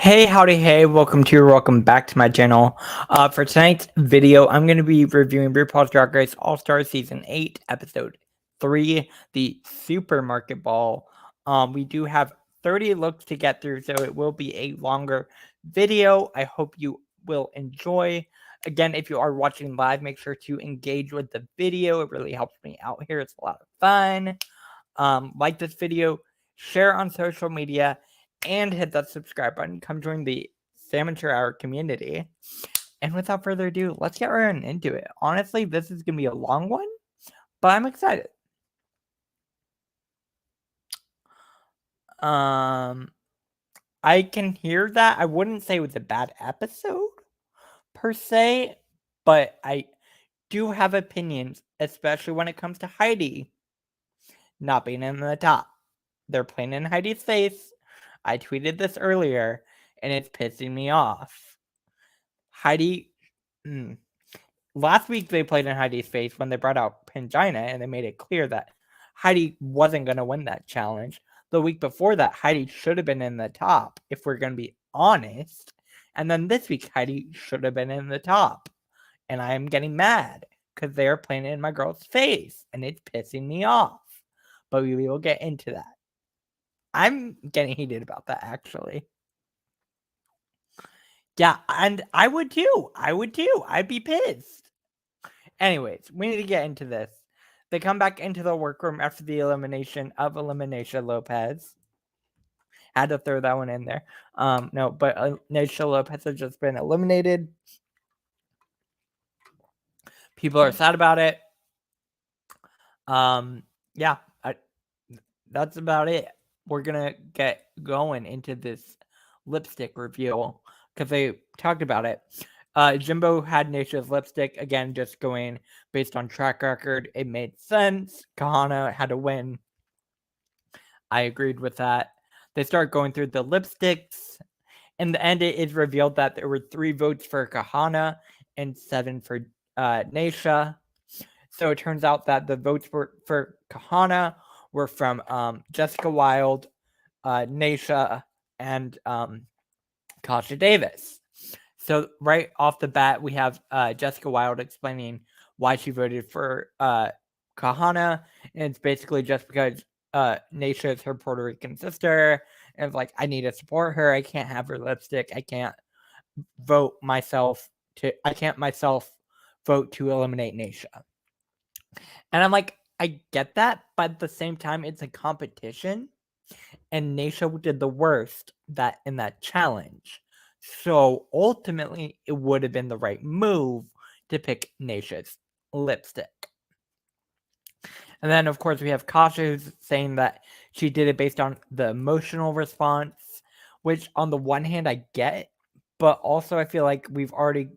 Hey, howdy, hey, welcome back to my channel. For tonight's video, I'm going to be reviewing RuPaul's Drag Race All-Star Season 8, Episode 3, the Supermarket Ball. We do have 30 looks to get through, so it will be a longer video. I hope you will enjoy. Again, if you are watching live, make sure to engage with the video. It really helps me out here. It's a lot of fun. Like this video, share on social media, and hit that subscribe button. Come join the Amateur Hour community. And without further ado, let's get right into it. Honestly, this is going to be a long one, but I'm excited. I can hear that. I wouldn't say it was a bad episode, per se, but I do have opinions, especially when it comes to Heidi not being in the top. They're playing in Heidi's face. I tweeted this earlier, and it's pissing me off. Heidi, last week they played in Heidi's face when they brought out Pangina, and they made it clear that Heidi wasn't going to win that challenge. The week before that, Heidi should have been in the top, if we're going to be honest. And then this week, Heidi should have been in the top. And I am getting mad because they are playing it in my girl's face, and it's pissing me off. But we will get into that. I'm getting heated about that, actually. Yeah, and I would too. I'd be pissed. Anyways, we need to get into this. They come back into the workroom after the elimination of Elimination Lopez. Had to throw that one in there. No, but Elimination Lopez has just been eliminated. People are sad about it. Yeah, that's about it. We're gonna get going into this lipstick reveal because they talked about it. Jimbo had Naisha's lipstick, again, just going based on track record. It made sense. Kahana had to win. I agreed with that. They start going through the lipsticks. In the end, it is revealed that there were 3 votes for Kahana and 7 for Naisha. So it turns out that the votes for Kahana were from Jessica Wilde, Naisha, and Kasha Davis. So right off the bat, we have Jessica Wilde explaining why she voted for Kahana, and it's basically just because Naisha is her Puerto Rican sister, and it's like, I need to support her. I can't have her lipstick. I can't myself vote to eliminate Naisha. And I'm like, I get that, but at the same time, it's a competition, and Naisha did the worst in that challenge. So ultimately, it would have been the right move to pick Naisha's lipstick. And then, of course, we have Kasha who's saying that she did it based on the emotional response, which on the one hand, I get, but also I feel like we've already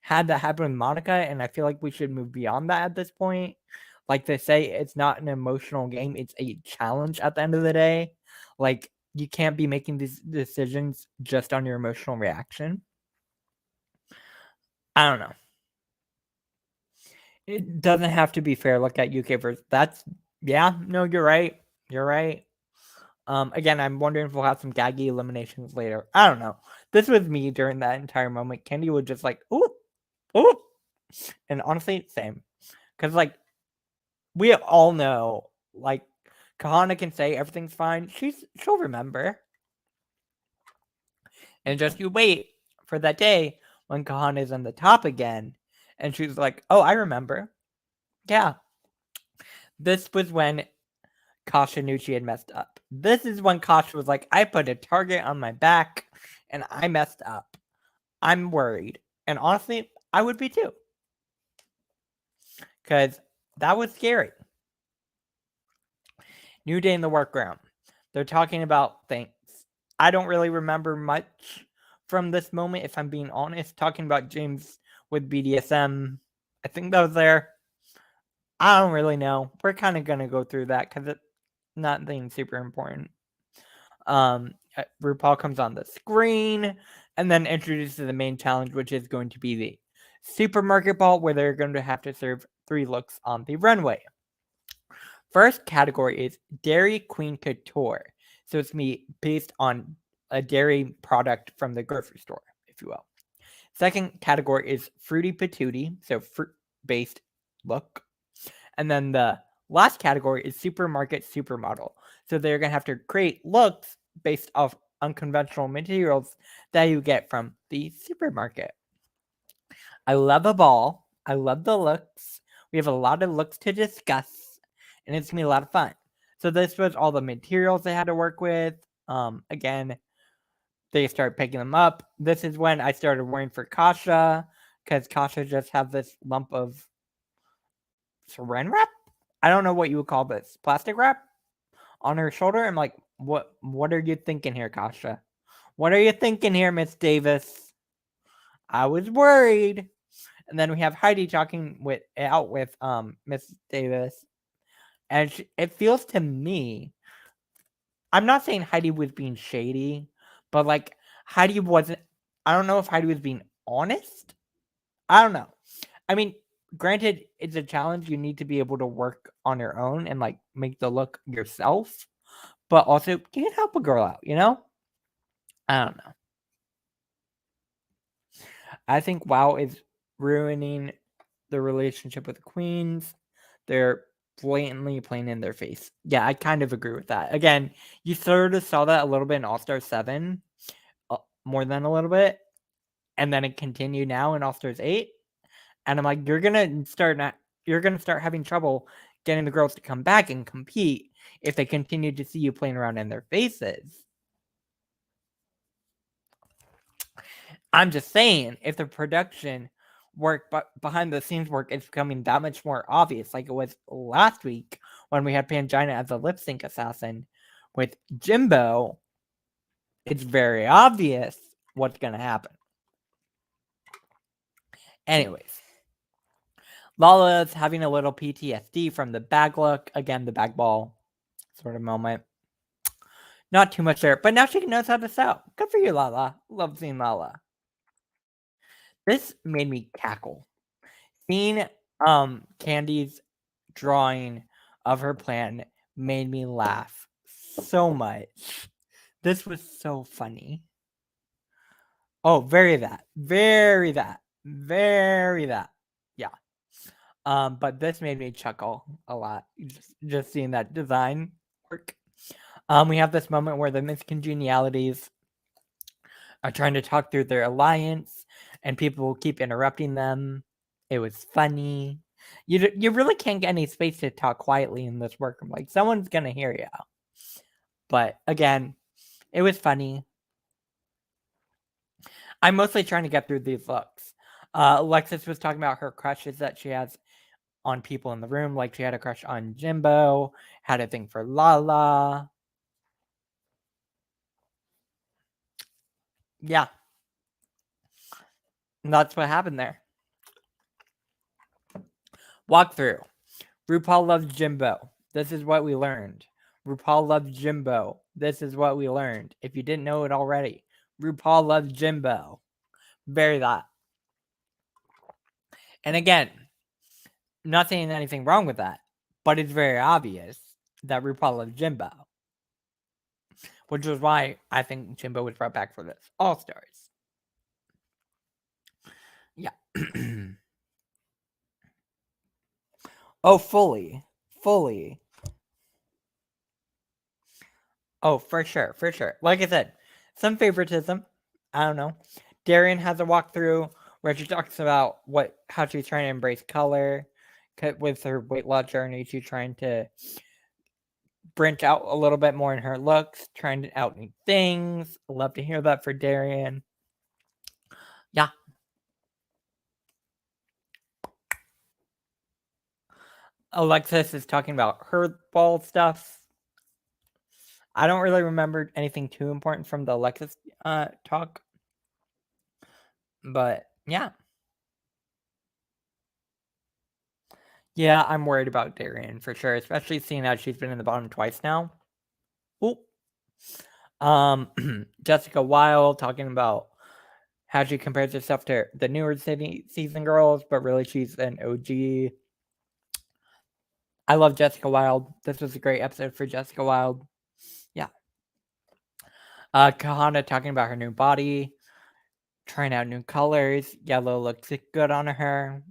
had that happen with Monica, and I feel like we should move beyond that at this point. Like they say, it's not an emotional game, it's a challenge at the end of the day. Like, you can't be making these decisions just on your emotional reaction. I don't know. It doesn't have to be fair. Look at UK versus no, you're right. You're right. Again, I'm wondering if we'll have some gaggy eliminations later. I don't know. This was me during that entire moment. Candy was just like, ooh. And honestly, same. Because, like, we all know, like, Kahana can say everything's fine. She'll remember. And just you wait for that day when Kahana is on the top again. And she's like, oh, I remember. Yeah. This was when Kasha knew she had messed up. This is when Kasha was like, I put a target on my back and I messed up. I'm worried. And honestly, I would be too. Because that was scary. New day in the workroom. They're talking about things. I don't really remember much from this moment, if I'm being honest. Talking about James with BDSM. I think that was there. I don't really know. We're kind of going to go through that because it's nothing super important. RuPaul comes on the screen and then introduces the main challenge, which is going to be the supermarket ball, where they're going to have to serve 3 looks on the runway. First category is Dairy Queen Couture. So it's me based on a dairy product from the grocery store, if you will. Second category is fruity patootie, so fruit-based look. And then the last category is supermarket supermodel. So they're going to have to create looks based off unconventional materials that you get from the supermarket. I love a ball. I love the looks. We have a lot of looks to discuss, and it's going to be a lot of fun. So this was all the materials they had to work with. Again, they start picking them up. This is when I started worrying for Kasha, because Kasha just has this lump of saran wrap. I don't know what you would call this, plastic wrap on her shoulder. I'm like, what are you thinking here, Kasha? What are you thinking here, Miss Davis? I was worried. And then we have Heidi talking with Miss Davis, and it feels to me, I'm not saying Heidi was being shady, but like Heidi wasn't. I don't know if Heidi was being honest. I don't know. I mean, granted, it's a challenge. You need to be able to work on your own and like make the look yourself, but also you can help a girl out. I don't know. I think WoW is ruining the relationship with the queens. They're blatantly playing in their face. Yeah, I kind of agree with that. Again, you sort of saw that a little bit in All-Star 7, more than a little bit, and then it continued now in All-Stars 8. And I'm like, you're gonna start having trouble getting the girls to come back and compete if they continue to see you playing around in their faces. I'm just saying, if the production work, but behind the scenes work is becoming that much more obvious, like it was last week when we had Pangina as a lip sync assassin with Jimbo, it's very obvious what's gonna happen. Anyways, Lala's having a little PTSD from the bag look. Again, the bag ball sort of moment. Not too much there, but now she knows how to sew. Good for you, Lala. Love seeing Lala. This made me cackle. Seeing Candy's drawing of her plan made me laugh so much. This was so funny. Oh, very that. Yeah. But this made me chuckle a lot. Just seeing that design work. We have this moment where the miscongenialities are trying to talk through their alliance, and people keep interrupting them. It was funny. You really can't get any space to talk quietly in this workroom. Like, someone's gonna hear you. But again, it was funny. I'm mostly trying to get through these looks. Alexis was talking about her crushes that she has on people in the room. Like, she had a crush on Jimbo, had a thing for Lala. Yeah. And that's what happened there. Walkthrough. RuPaul loves Jimbo. This is what we learned. RuPaul loves Jimbo. This is what we learned. If you didn't know it already, RuPaul loves Jimbo. Very that. And again, I'm not saying anything wrong with that, but it's very obvious that RuPaul loves Jimbo. Which is why I think Jimbo was brought back for this All Stars. Yeah. Oh, fully. Oh, for sure. Like I said, some favoritism. I don't know. Darian has a walkthrough where she talks about how she's trying to embrace color with her weight loss journey. She's trying to branch out a little bit more in her looks, trying out new things. Love to hear that for Darian. Yeah. Alexis is talking about her ball stuff. I don't really remember anything too important from the Alexis talk. But yeah. Yeah, I'm worried about Darian for sure, especially seeing as she's been in the bottom twice now. Oop. Jessica Wilde talking about how she compares herself to the newer season girls, but really she's an OG. I love Jessica Wilde. This was a great episode for Jessica Wilde. Yeah. Kahana talking about her new body, trying out new colors. Yellow looks good on her.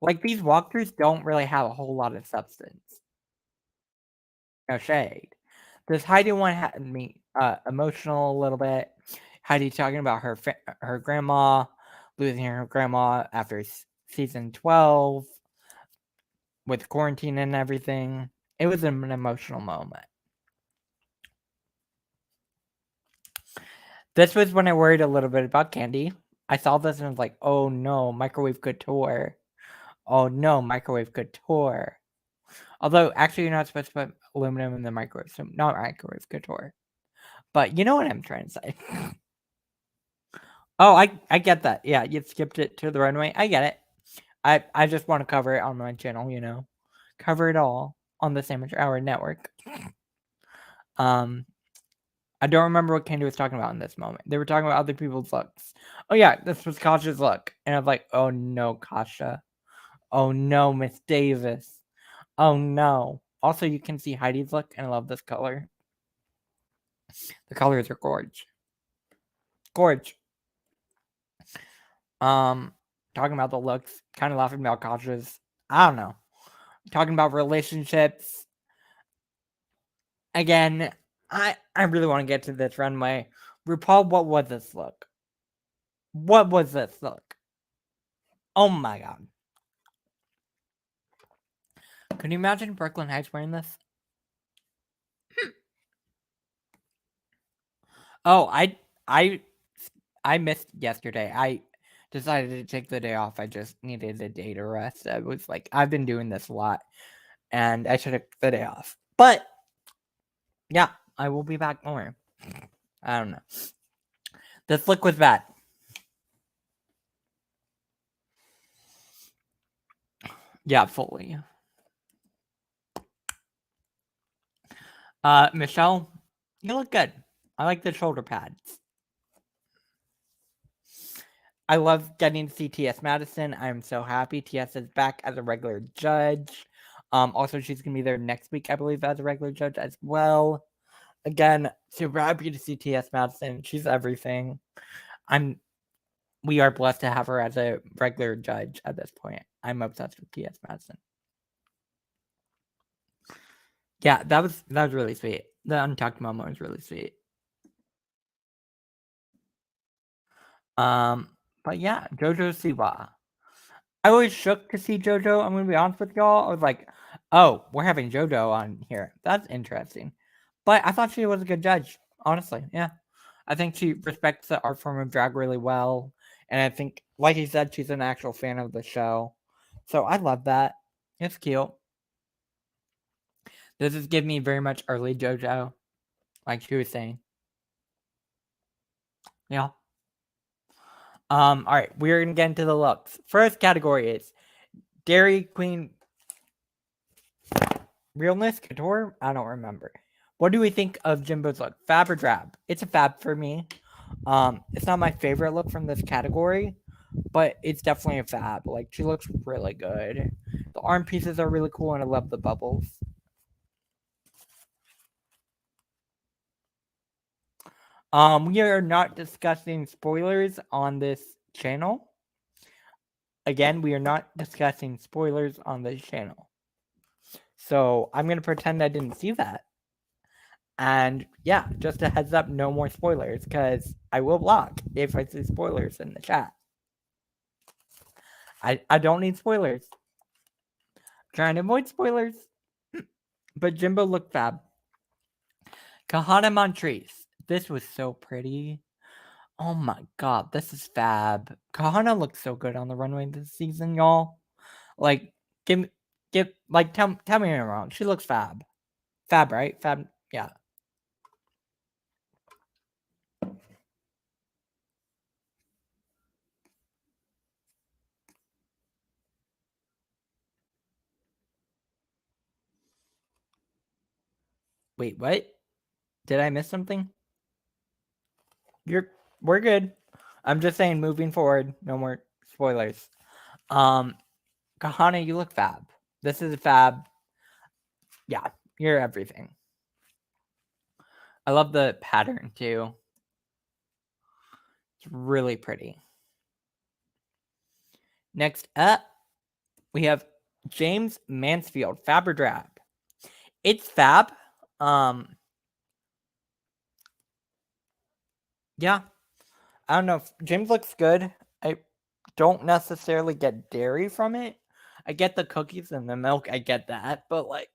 Like, these walkthroughs don't really have a whole lot of substance. No shade. This Heidi one had me emotional a little bit. Heidi talking about her grandma, losing her grandma after season 12 with quarantine and everything. It was an emotional moment. This was when I worried a little bit about Candy. I saw this and was like, oh no, microwave couture. Oh no, microwave couture. Although, actually, you're not supposed to put aluminum in the microwave, so not microwave couture. But you know what I'm trying to say. Oh, I get that. Yeah, you skipped it to the runway. I get it. I just want to cover it on my channel, you know. Cover it all on the Sandwich Hour Network. I don't remember what Candy was talking about in this moment. They were talking about other people's looks. Oh yeah, this was Kasha's look. And I was like, oh no, Kasha. Oh no, Miss Davis. Oh no. Also, you can see Heidi's look, and I love this color. The colors are gorge. Gorge. Talking about the looks, kind of laughing about Kasha's. I don't know. Talking about relationships. Again, I really want to get to this runway. RuPaul, what was this look? What was this look? Oh my god. Can you imagine Brooklyn Heights wearing this? Oh, I missed yesterday. I decided to take the day off. I just needed a day to rest. I was like, I've been doing this a lot, and I should have the day off. But yeah, I will be back more. I don't know. This look was bad. Yeah, fully. Michelle, you look good. I like the shoulder pads. I love getting to see T.S. Madison. I'm so happy T.S. is back as a regular judge. Also, she's going to be there next week, I believe, as a regular judge as well. Again, super happy to see T.S. Madison. She's everything. We are blessed to have her as a regular judge at this point. I'm obsessed with T.S. Madison. Yeah, that was really sweet. The untucked moment was really sweet. But yeah, JoJo Siwa. I was shook to see JoJo. I'm gonna be honest with y'all. I was like, oh, we're having JoJo on here. That's interesting. But I thought she was a good judge. Honestly, yeah. I think she respects the art form of drag really well. And I think, like he said, she's an actual fan of the show. So I love that. It's cute. This is giving me very much early JoJo, like she was saying. Yeah. All right, we're gonna get into the looks. First category is Dairy Queen Realness Couture. I don't remember. What do we think of Jimbo's look? Fab or drab? It's a fab for me. It's not my favorite look from this category, but it's definitely a fab. Like, she looks really good. The arm pieces are really cool, and I love the bubbles. We are not discussing spoilers on this channel. Again, we are not discussing spoilers on this channel. So I'm gonna pretend I didn't see that. And yeah, just a heads up, no more spoilers, because I will block if I see spoilers in the chat. I don't need spoilers. Trying to avoid spoilers. But Jimbo looked fab. Kahana Montrese. This was so pretty. Oh my god, this is fab. Kahana looks so good on the runway this season, y'all. Like, tell me I'm wrong. She looks fab. Fab, right? Fab, yeah. Wait, what? Did I miss something? We're good. I'm just saying, moving forward, no more spoilers. Kahana, you look fab. This is a fab. Yeah, you're everything. I love the pattern too. It's really pretty. Next up, we have James Mansfield Faberdrab. It's fab. Yeah. I don't know. If James looks good. I don't necessarily get dairy from it. I get the cookies and the milk. I get that, but like,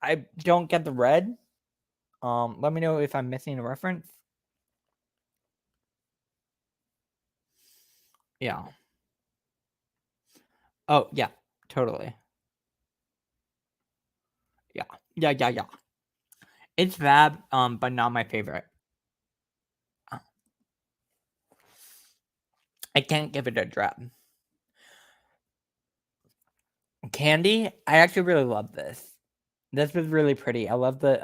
I don't get the red. Let me know if I'm missing a reference. Yeah. Oh yeah, totally. Yeah. Yeah. It's fab, but not my favorite. I can't give it a drop. Candy, I actually really love this. This was really pretty. I love the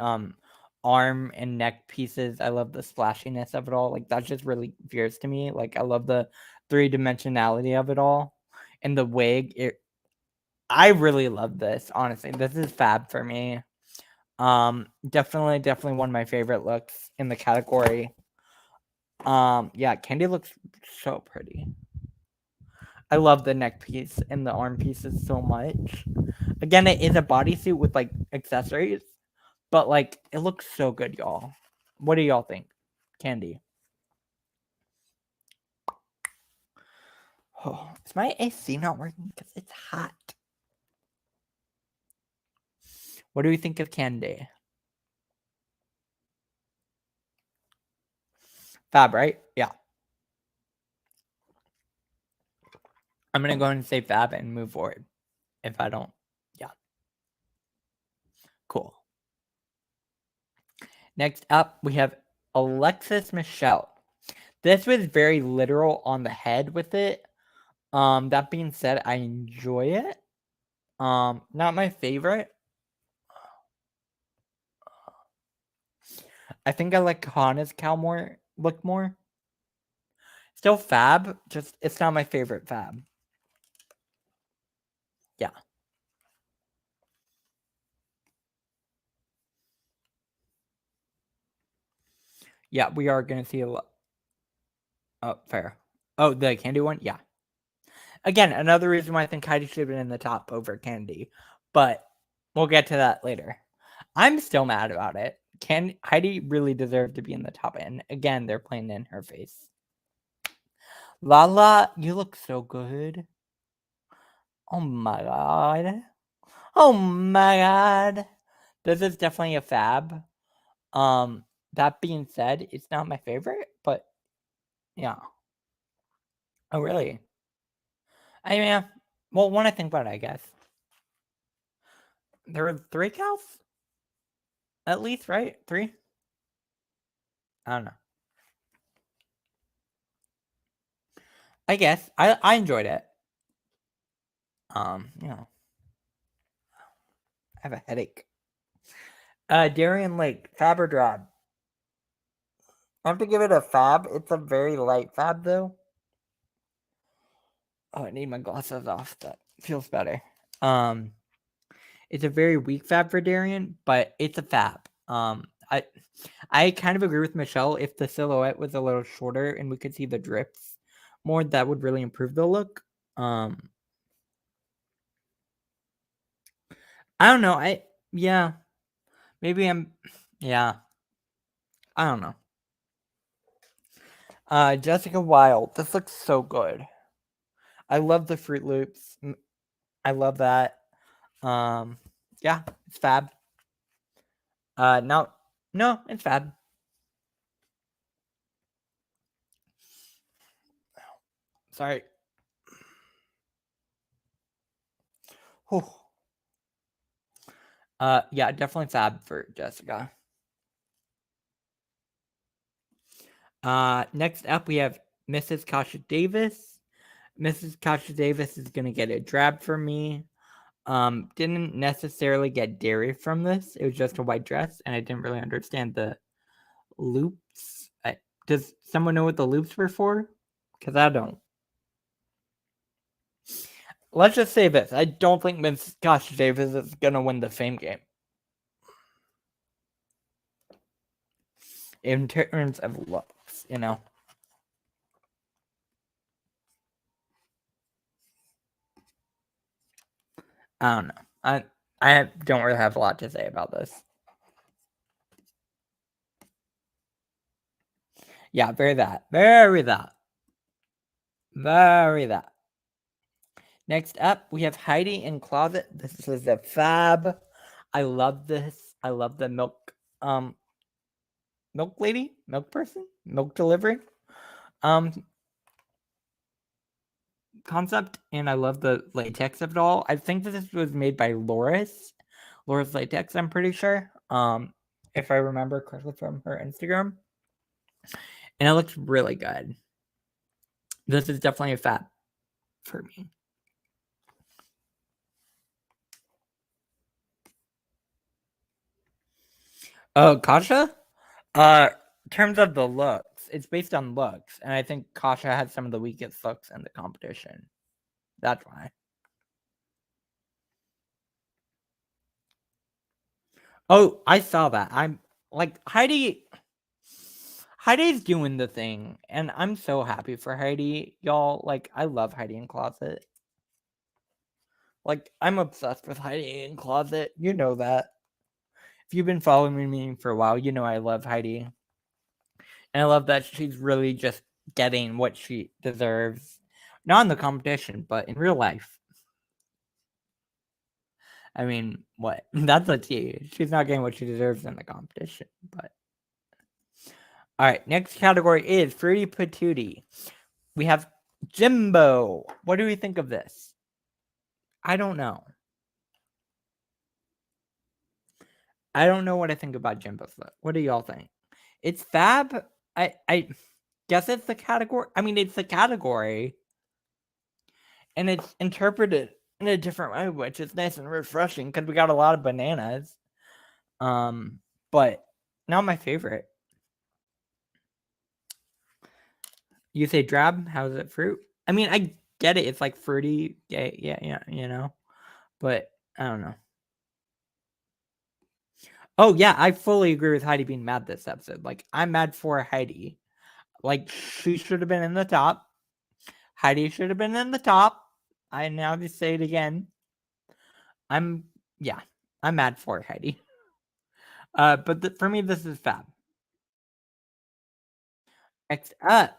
arm and neck pieces. I love the splashiness of it all. Like that's just really fierce to me. Like I love the three-dimensionality of it all. And the wig, I really love this, honestly. This is fab for me. Definitely one of my favorite looks in the category. Yeah, Candy looks so pretty. I love the neck piece and the arm pieces so much. Again, it is a bodysuit with like accessories, but like it looks so good, y'all. What do y'all think? Candy. Oh, is my AC not working? Because it's hot. What do we think of Candy? Fab, right? Yeah. I'm going to go ahead and say fab and move forward. If I don't, yeah. Cool. Next up, we have Alexis Michelle. This was very literal on the head with it. That being said, I enjoy it. Not my favorite. I think I like Hana's cow more look more. Still fab, just it's not my favorite fab. Yeah. Yeah, we are gonna see a lot. Oh, fair. Oh, the Candy one? Yeah. Again, another reason why I think Heidi should have been in the top over Candy. But we'll get to that later. I'm still mad about it. Heidi really deserved to be in the top, and again, they're playing in her face. Lala, you look so good. Oh my god. Oh my god. This is definitely a fab. That being said, it's not my favorite, but yeah. Oh really? I mean, yeah. Well, when I think about it, I guess. There were 3 cows? At least, right? 3? I don't know. I guess. I enjoyed it. You know. I have a headache. Darien Lake, Fab or Drab? I have to give it a fab. It's a very light fab though. Oh, I need my glasses off. That feels better. It's a very weak fab for Darien, but it's a fab. I kind of agree with Michelle. If the silhouette was a little shorter and we could see the drips more, that would really improve the look. I don't know. Yeah. Maybe yeah. I don't know. Jessica Wilde. This looks so good. I love the Fruit Loops. I love that. Yeah, it's fab. No, it's fab. Sorry. Whew. Yeah, definitely fab for Jessica. Next up we have Mrs. Kasha Davis. Mrs. Kasha Davis is gonna get a drab from me. Didn't necessarily get dairy from this. It was just a white dress, and I didn't really understand the loops. Does someone know what the loops were for? Because I don't. Let's just say this. I don't think Miss Kasha Davis is gonna win the fame game. in terms of looks, you know. I don't know. I don't really have a lot to say about this. Yeah, very that. Very that. Very that. Next up, we have Heidi in Closet. This is a fab. I love this. I love the milk lady, milk person, milk delivery concept, and I love the latex of it all. I think that this was made by Laura's Latex, I'm pretty sure. If I remember correctly from her Instagram. And it looks really good. This is definitely a fab for me. Oh, Kasha? In terms of the looks, it's based on looks, and I think Kasha had some of the weakest looks in the competition. That's why. Oh, I saw that. I'm like Heidi's doing the thing, and I'm so happy for Heidi, y'all. Like, I love Heidi in Closet. Like, I'm obsessed with Heidi in Closet. You know that. If you've been following me for a while, you know I love Heidi. And I love that she's really just getting what she deserves. Not in the competition, but in real life. I mean, what? That's a T. She's not getting what she deserves in the competition, but. Alright, next category is Fruity Patootie. We have Jimbo. What do we think of this? I don't know. I don't know what I think about Jimbo's look. What do y'all think? It's fab. I guess it's the category. I mean, it's the category. And it's interpreted in a different way, which is nice and refreshing because we got a lot of bananas. But not my favorite. You say drab? How is it fruit? I mean, I get it. It's like fruity. Yeah, you know. But I don't know. Oh, yeah, I fully agree with Heidi being mad this episode. Like, I'm mad for Heidi. Like, she should have been in the top. Heidi should have been in the top. I now just say it again. I'm mad for Heidi. But for me, this is fab. Next up,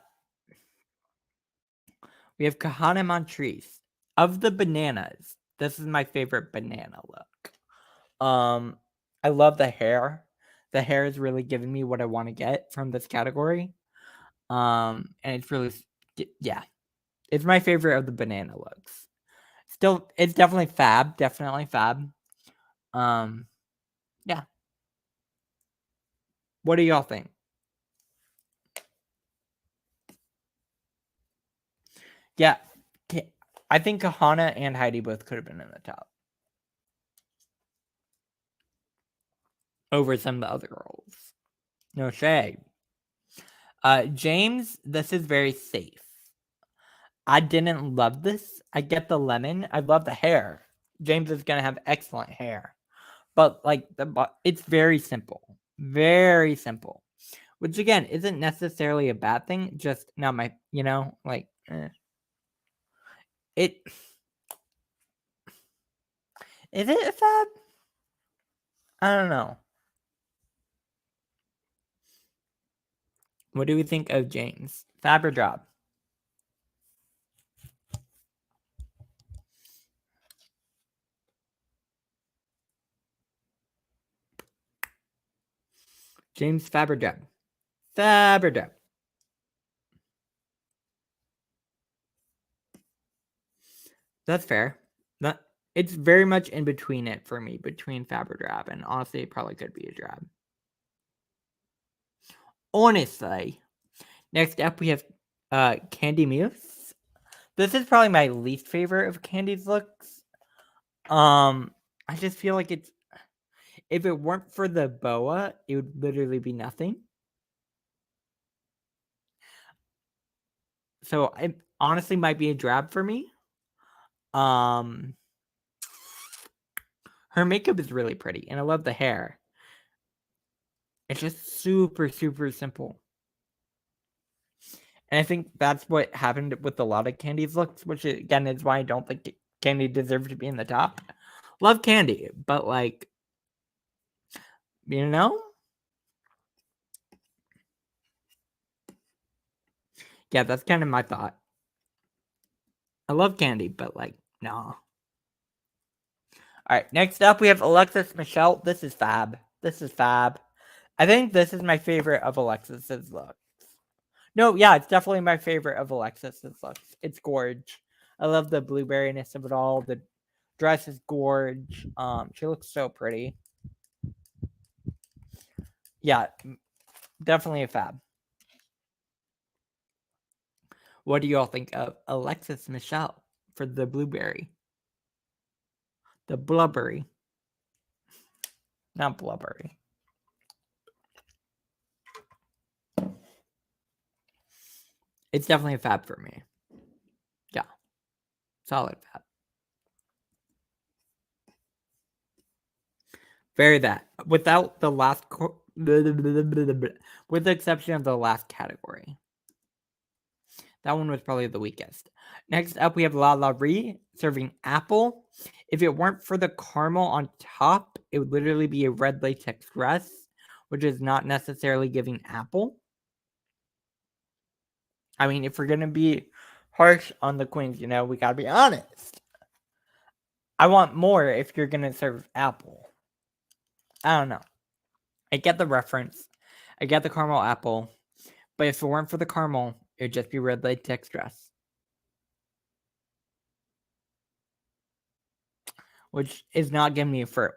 we have Kahana Montrese. Of the bananas, this is my favorite banana look. I love the hair. The hair is really giving me what I want to get from this category. And it's really, yeah, it's my favorite of the banana looks. Still, it's definitely fab. Definitely fab. Yeah. What do y'all think? Yeah, I think Kahana and Heidi both could have been in the top over some of the other girls. No shade. James, this is very safe. I didn't love this. I get the lemon. I love the hair. James is gonna have excellent hair, but like it's very simple, very simple, which again isn't necessarily a bad thing. Just not my, like it. Is it a fab? I don't know. What do we think of James? Fab or drop? James fab or drop? Fab or drop? That's fair. That it's very much in between it for me, between fab or drab, and honestly, it probably could be a drab. Honestly. Next up, we have Candy Muse. This is probably my least favorite of Candy's looks. I just feel like it's, if it weren't for the boa, it would literally be nothing. So it honestly might be a drab for me. Her makeup is really pretty, and I love the hair. It's just super, super simple. And I think that's what happened with a lot of Candy's looks, which again is why I don't think Candy deserves to be in the top. Love Candy, but like, you know? Yeah, that's kind of my thought. I love Candy, but like, no. Alright, next up we have Alexis Michelle. This is fab. This is fab. I think this is my favorite of Alexis's looks. No, yeah, it's definitely my favorite of Alexis's looks. It's gorge. I love the blueberryness of it all. The dress is gorge. She looks so pretty. Yeah, definitely a fab. What do you all think of Alexis Michelle for the blueberry? The blubbery. Not blubbery. It's definitely a fab for me. Yeah. Solid fab. Very that. Without the last with the exception of the last category. That one was probably the weakest. Next up, we have La La Ree serving apple. If it weren't for the caramel on top, it would literally be a red latex dress, which is not necessarily giving apple. I mean, if we're going to be harsh on the queens, you know, we got to be honest. I want more if you're going to serve apple. I don't know. I get the reference. I get the caramel apple. But if it weren't for the caramel, it would just be red latex dress. Which is not giving me a fruit.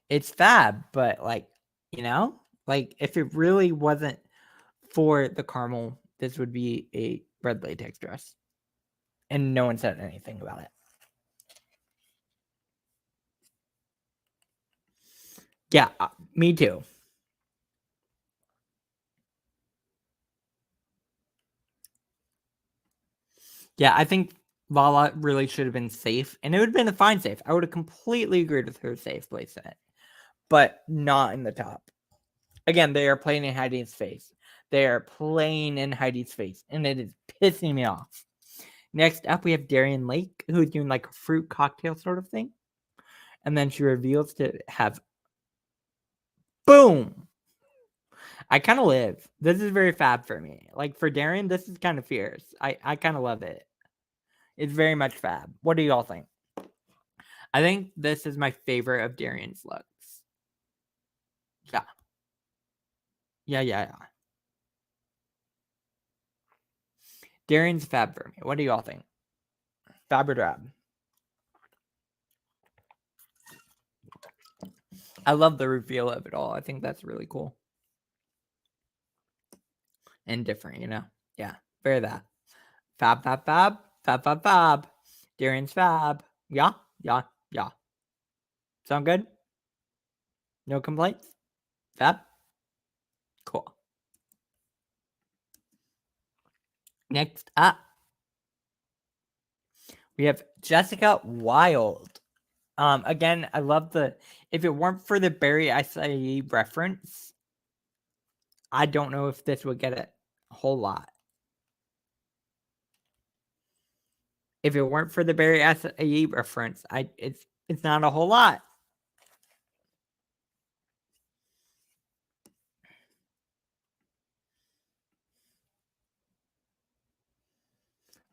It's fab, but like, you know, like if it really wasn't for the caramel, this would be a red latex dress. And no one said anything about it. Yeah, me too. Yeah, I think Lala really should have been safe, and it would have been a fine safe. I would have completely agreed with her safe place in it, but not in the top. Again, they are playing in Heidi's face. They are playing in Heidi's face, and it is pissing me off. Next up, we have Darian Lake, who's doing like a fruit cocktail sort of thing. And then she reveals to have boom. I kind of live. This is very fab for me. Like for Darian, this is kind of fierce. I kind of love it. It's very much fab. What do y'all think? I think this is my favorite of Darian's looks. Yeah. Yeah. Darian's fab for me. What do y'all think? Fab or drab? I love the reveal of it all. I think that's really cool. And different, you know? Yeah. Very that. Fab. Darian's fab. Yeah. Sound good? No complaints? Fab? Cool. Next up, we have Jessica Wilde. Again, I love the. If it weren't for the Barry Acai reference, I don't know if this would get a whole lot. If it weren't for the Barry Acai reference, it's not a whole lot.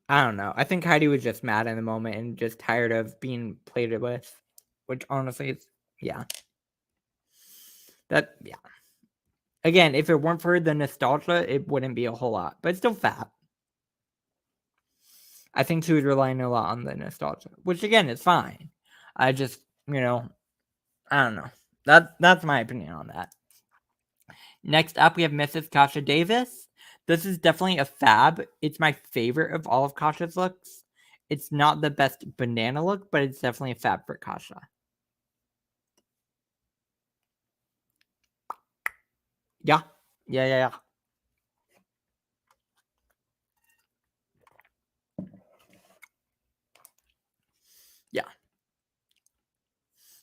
I don't know. I think Heidi was just mad in the moment and just tired of being played with, which honestly is yeah. Yeah. Again, if it weren't for the nostalgia, it wouldn't be a whole lot, but it's still fab. I think she was relying a lot on the nostalgia, which again is fine. I just, you know, I don't know. That's my opinion on that. Next up, we have Mrs. Kasha Davis. This is definitely a fab. It's my favorite of all of Kasha's looks. It's not the best banana look, but it's definitely a fab for Kasha. Yeah. Yeah.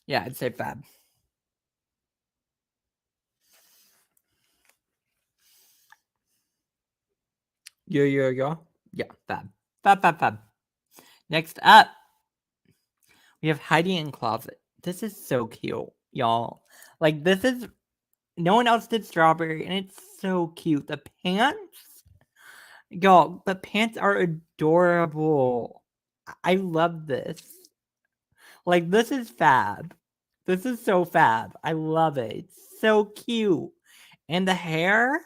Yeah, I'd say fab. Yo. Yeah, fab. Fab. Next up, we have hiding in closet. This is so cute, y'all. Like, this is, no one else did strawberry, and it's so cute. The pants, y'all, the pants are adorable. I love this. Like, this is fab. This is so fab. I love it. It's so cute. And the hair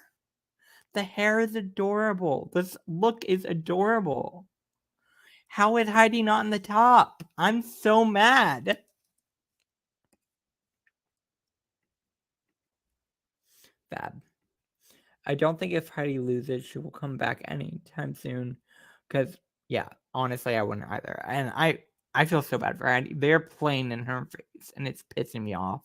is adorable. This look is adorable. How is Heidi not on the top? I'm so mad. Fab. I don't think if Heidi loses, she will come back anytime soon. Because, yeah, honestly, I wouldn't either. And I feel so bad for Heidi. They're playing in her face, and it's pissing me off.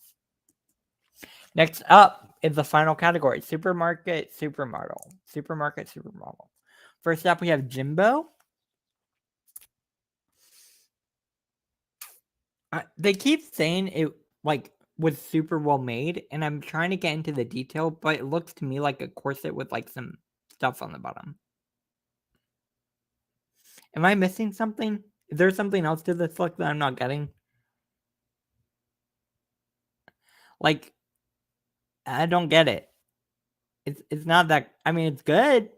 Next up is the final category, supermarket, supermodel. Supermarket, supermodel. First up, we have Jimbo. They keep saying it like was super well made, and I'm trying to get into the detail, but it looks to me like a corset with like some stuff on the bottom. Am I missing something? Is there something else to this look that I'm not getting? Like, I don't get it. It's not that. I mean, it's good.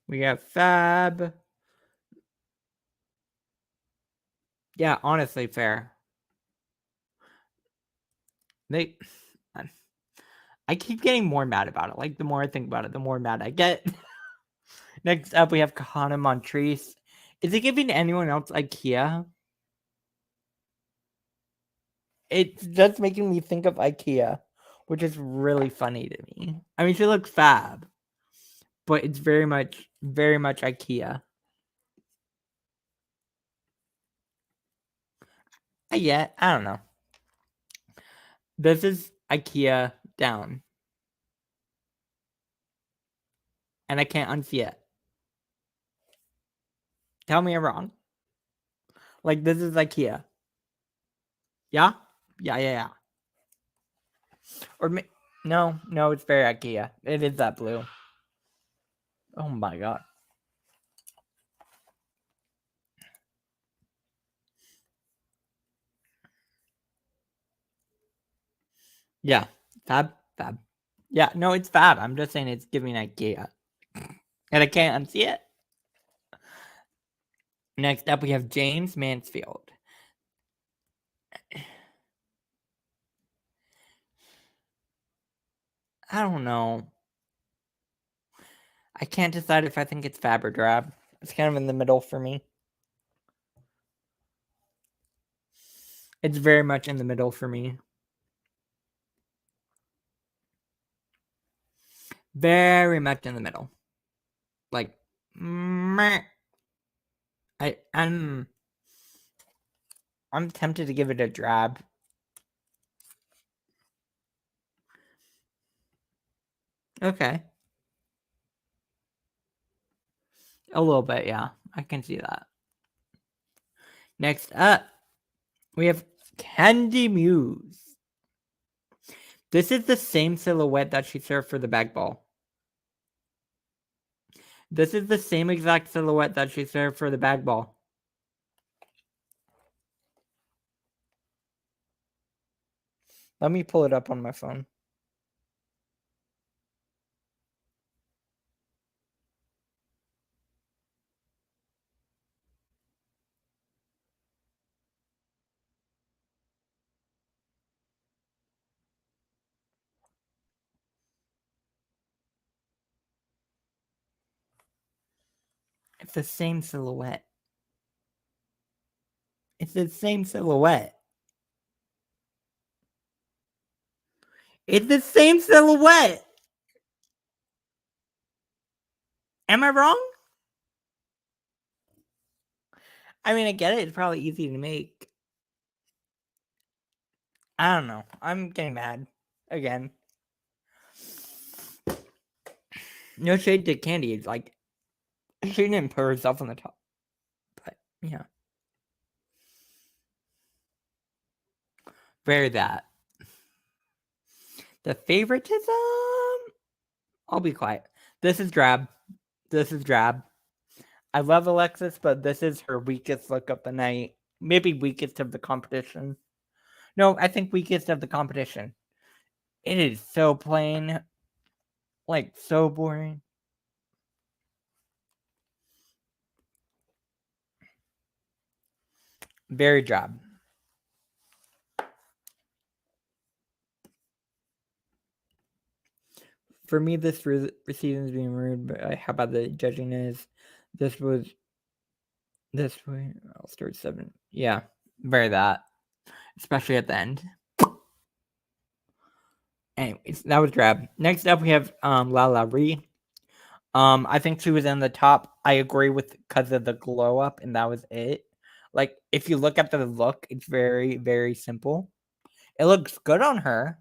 We have Fab. Yeah, honestly, fair. They. I keep getting more mad about it. Like, the more I think about it, the more mad I get. Next up, we have Kahana Montrese. Is it giving anyone else IKEA? It's just making me think of IKEA, which is really funny to me. I mean, she looks fab, but it's very much IKEA. Yeah, I don't know. This is IKEA down, and I can't unsee it. Tell me I'm wrong. Like, this is IKEA. Yeah? Yeah. Or no, it's very IKEA. It is that blue. Oh my god. Yeah, fab. Yeah, no, it's fab. I'm just saying it's giving IKEA, and I can't unsee it. Next up, we have James Mansfield. I don't know. I can't decide if I think it's fab or drab. It's kind of in the middle for me. It's very much in the middle for me. Very much in the middle. Like, meh. I'm tempted to give it a drab. Okay. A little bit, yeah. I can see that. Next up, we have Candy Muse. This is the same silhouette that she served for the bag ball. This is the same exact silhouette that she served for the bag ball. Let me pull it up on my phone. It's the same silhouette. It's the same silhouette. It's the same silhouette. Am I wrong? I mean, I get it. It's probably easy to make. I don't know. I'm getting mad again. No shade to Candy. It's like she didn't put herself on the top. Yeah. Very that. The favoritism? I'll be quiet. This is drab. This is drab. I love Alexis, but this is her weakest look of the night. Maybe weakest of the competition. No, I think weakest of the competition. It is so plain. Like, so boring. Very drab. For me, this season is being rude, but how about the judging is? This was this way. I'll start 7. Yeah, very that. Especially at the end. Anyways, that was drab. Next up, we have La La Ree. I think she was in the top. I agree with because of the glow up, and that was it. Like, if you look at the look, it's very, very simple. It looks good on her,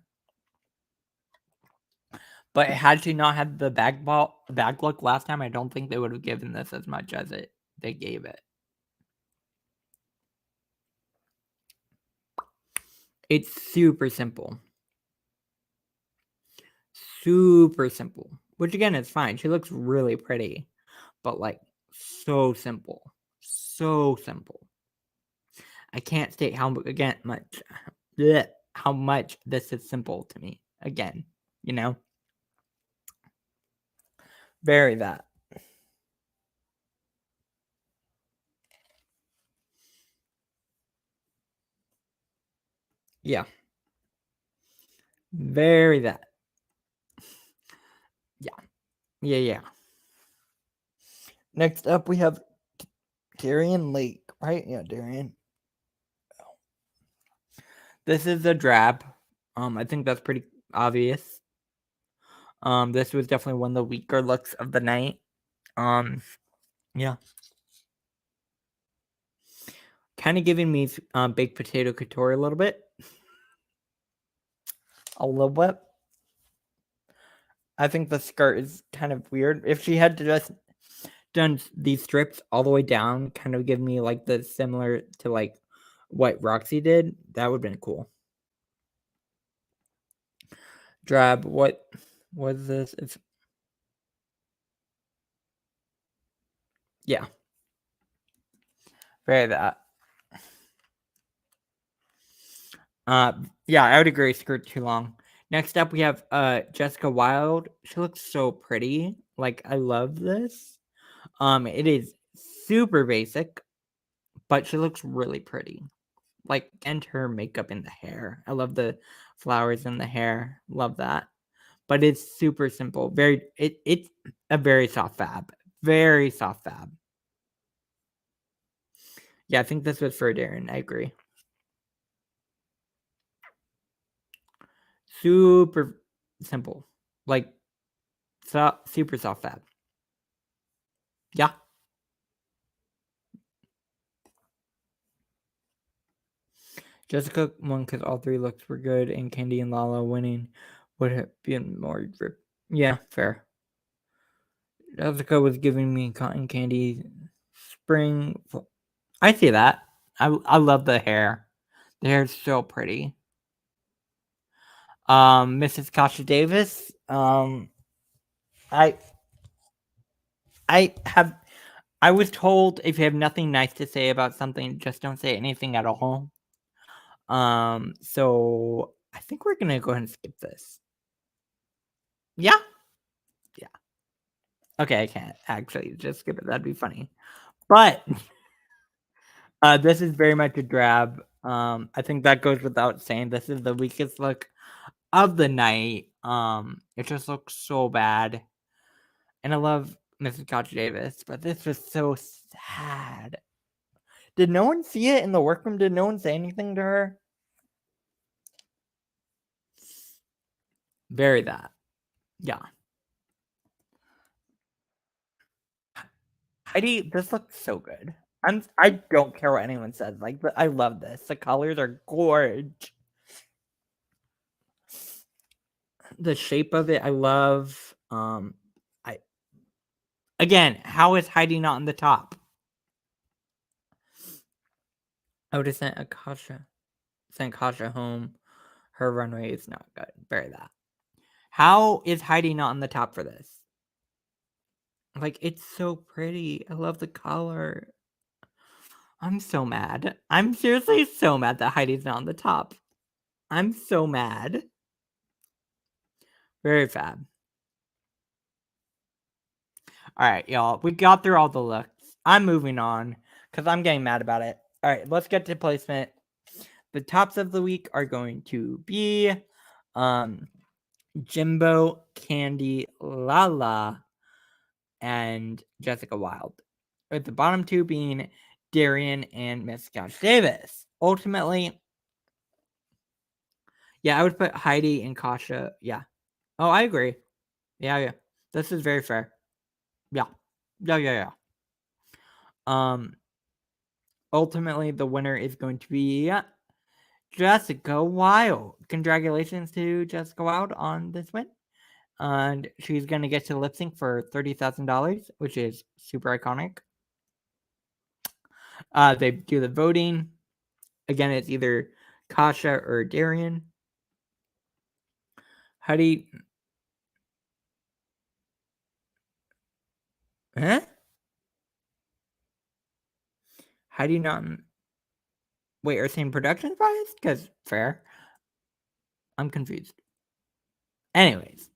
but had she not had the bag look last time, I don't think they would have given this as much as they gave it. It's super simple. Super simple. Which again is fine. She looks really pretty. But like so simple. So simple. I can't state how much this is simple to me. Again, you know? Very that. Yeah. Very that. Yeah. Yeah, yeah. Next up we have Darian Lake, right? Yeah, Darian. This is a drab. I think that's pretty obvious. This was definitely one of the weaker looks of the night. Yeah. Kind of giving me baked potato couture a little bit. A little bit. I think the skirt is kind of weird. If she had just done these strips all the way down, kind of give me like the similar to like what Roxy did, that would have been cool. Drab, what was this? It's yeah. Very that. Yeah, I would agree. Skirt too long. Next up, we have Jessica Wilde. She looks so pretty. Like I love this. It is super basic, but she looks really pretty. Like and her makeup in the hair. I love the flowers in the hair. Love that. But it's super simple. It's a very soft fab. Very soft fab. Yeah, I think this was for Darren. I agree. Super simple. Like super soft fab. Yeah. Jessica won because all 3 looks were good, and Candy and Lala winning would have been more grip. Yeah, fair. Jessica was giving me cotton candy spring. I see that. I love the hair. The hair is so pretty. Mrs. Kasha Davis. I I have I was told if you have nothing nice to say about something, just don't say anything at all. So I think we're gonna go ahead and skip this. Yeah? Yeah. Okay, I can't actually just skip it. That'd be funny. But this is very much a drab. I think that goes without saying. This is the weakest look of the night. It just looks so bad. And I love Mrs. Koch Davis, but this was so sad. Did no one see it in the workroom? Did no one say anything to her? Very that. Yeah. Heidi, this looks so good. I don't care what anyone says. Like, but I love this. The colors are gorge. The shape of it, I love. I again, how is Heidi not on the top? I would have sent Kasha home. Her runway is not good. Bury that. How is Heidi not on the top for this? Like, it's so pretty. I love the color. I'm so mad. I'm seriously so mad that Heidi's not on the top. I'm so mad. Very fab. All right, y'all. We got through all the looks. I'm moving on because I'm getting mad about it. All right, let's get to placement. The tops of the week are going to be Jimbo, Candy, Lala, and Jessica Wilde. With the bottom two being Darian and Miss Couch Davis. Ultimately, yeah, I would put Heidi and Kasha. Yeah. Oh, I agree. Yeah. This is very fair. Yeah. Yeah. Ultimately, the winner is going to be Jessica Wilde. Congratulations to Jessica Wilde on this win. And she's going to get to lip sync for $30,000, which is super iconic. They do the voting. Again, it's either Kasha or Darian. Heidi. Huh? Heidi not. Wait, are saying production bias? Because fair. I'm confused. Anyways,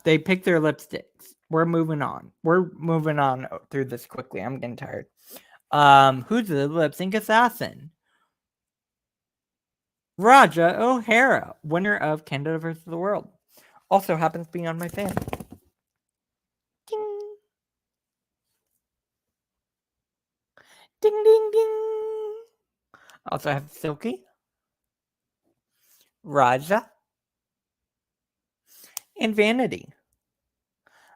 they pick their lipsticks. We're moving on. We're moving on through this quickly. I'm getting tired. Who's the lip sync assassin? Raja O'Hara, winner of Canada vs. the World. Also happens to be on my fan. Ding. Ding, ding, ding. Also have Silky, Raja, and Vanity.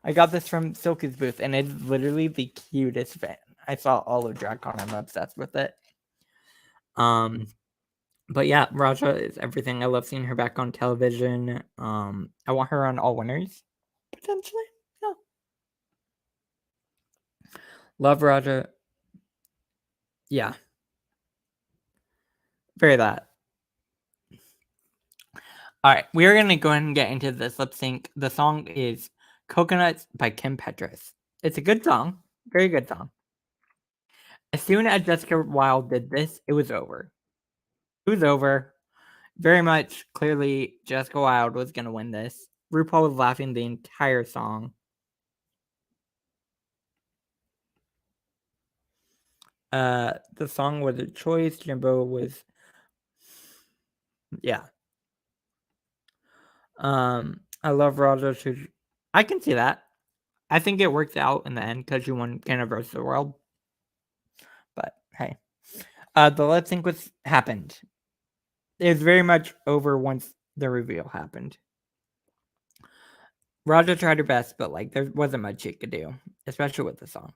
I got this from Silky's booth, and it's literally the cutest fan. I saw all of DragCon. I'm obsessed with it. But yeah, Raja is everything. I love seeing her back on television. I want her on All Winners, potentially. Yeah. Love Raja. Yeah. Very that. All right, we are going to go ahead and get into this lip sync. The song is Coconuts by Kim Petras. It's a good song. Very good song. As soon as Jessica Wilde did this, it was over. It was over. Very much clearly Jessica Wilde was going to win this. RuPaul was laughing the entire song. The song was a choice. Jimbo was, yeah. I love Raja. I can see that. I think it worked out in the end because you won Canada vs. the World. But hey, the lip sync happened. It was very much over once the reveal happened. Raja tried her best, but like there wasn't much she could do, especially with the song.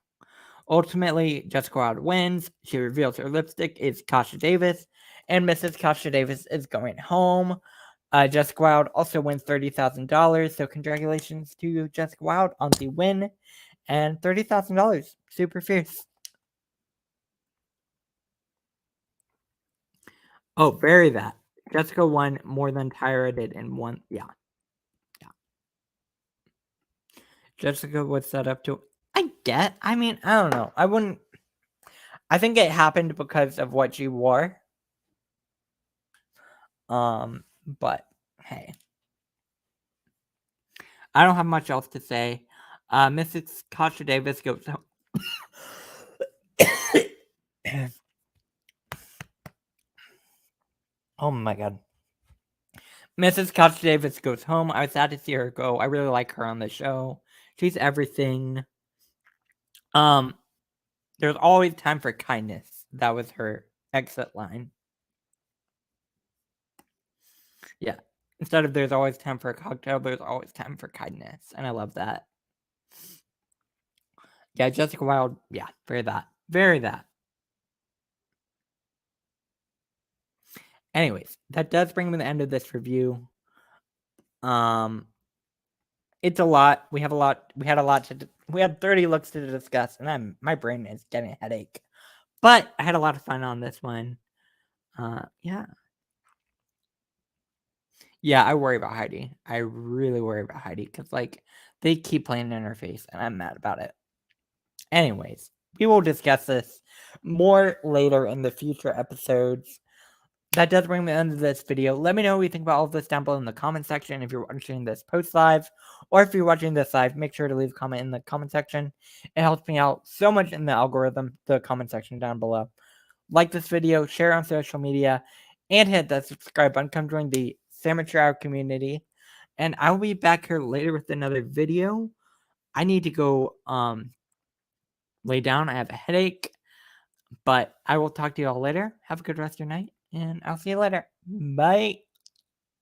Ultimately, Jessica Wilde wins. She reveals her lipstick is Kasha Davis, and Mrs. Kasha Davis is going home. Jessica Wilde also wins $30,000. So congratulations to Jessica Wilde on the win and $30,000. Super fierce. Oh, bury that. Jessica won more than Tyra did in one. Yeah. Jessica was set up to. I mean, I don't know. I wouldn't. I think it happened because of what she wore. But hey. I don't have much else to say. Mrs. Kasha Davis goes home. Oh my god. Mrs. Kasha Davis goes home. I was sad to see her go. I really like her on the show. She's everything. There's always time for kindness. That was her exit line. Yeah. Instead of there's always time for a cocktail, there's always time for kindness. And I love that. Yeah, Jessica Wilde. Yeah, very that. Very that. Anyways, that does bring me to the end of this review. It's a lot. We had a lot we had 30 looks to discuss, and my brain is getting a headache. But I had a lot of fun on this one. Yeah. Yeah, I worry about Heidi. I really worry about Heidi because, like, they keep playing in her face, and I'm mad about it. Anyways, we will discuss this more later in the future episodes. That does bring me to the end of this video. Let me know what you think about all of this down below in the comment section. If you're watching this post-live, or if you're watching this live, make sure to leave a comment in the comment section. It helps me out so much in the algorithm, the comment section down below. Like this video, share on social media, and hit that subscribe button. Come join the Samatrow community. And I will be back here later with another video. I need to go lay down. I have a headache. But I will talk to you all later. Have a good rest of your night, and I'll see you later. Bye.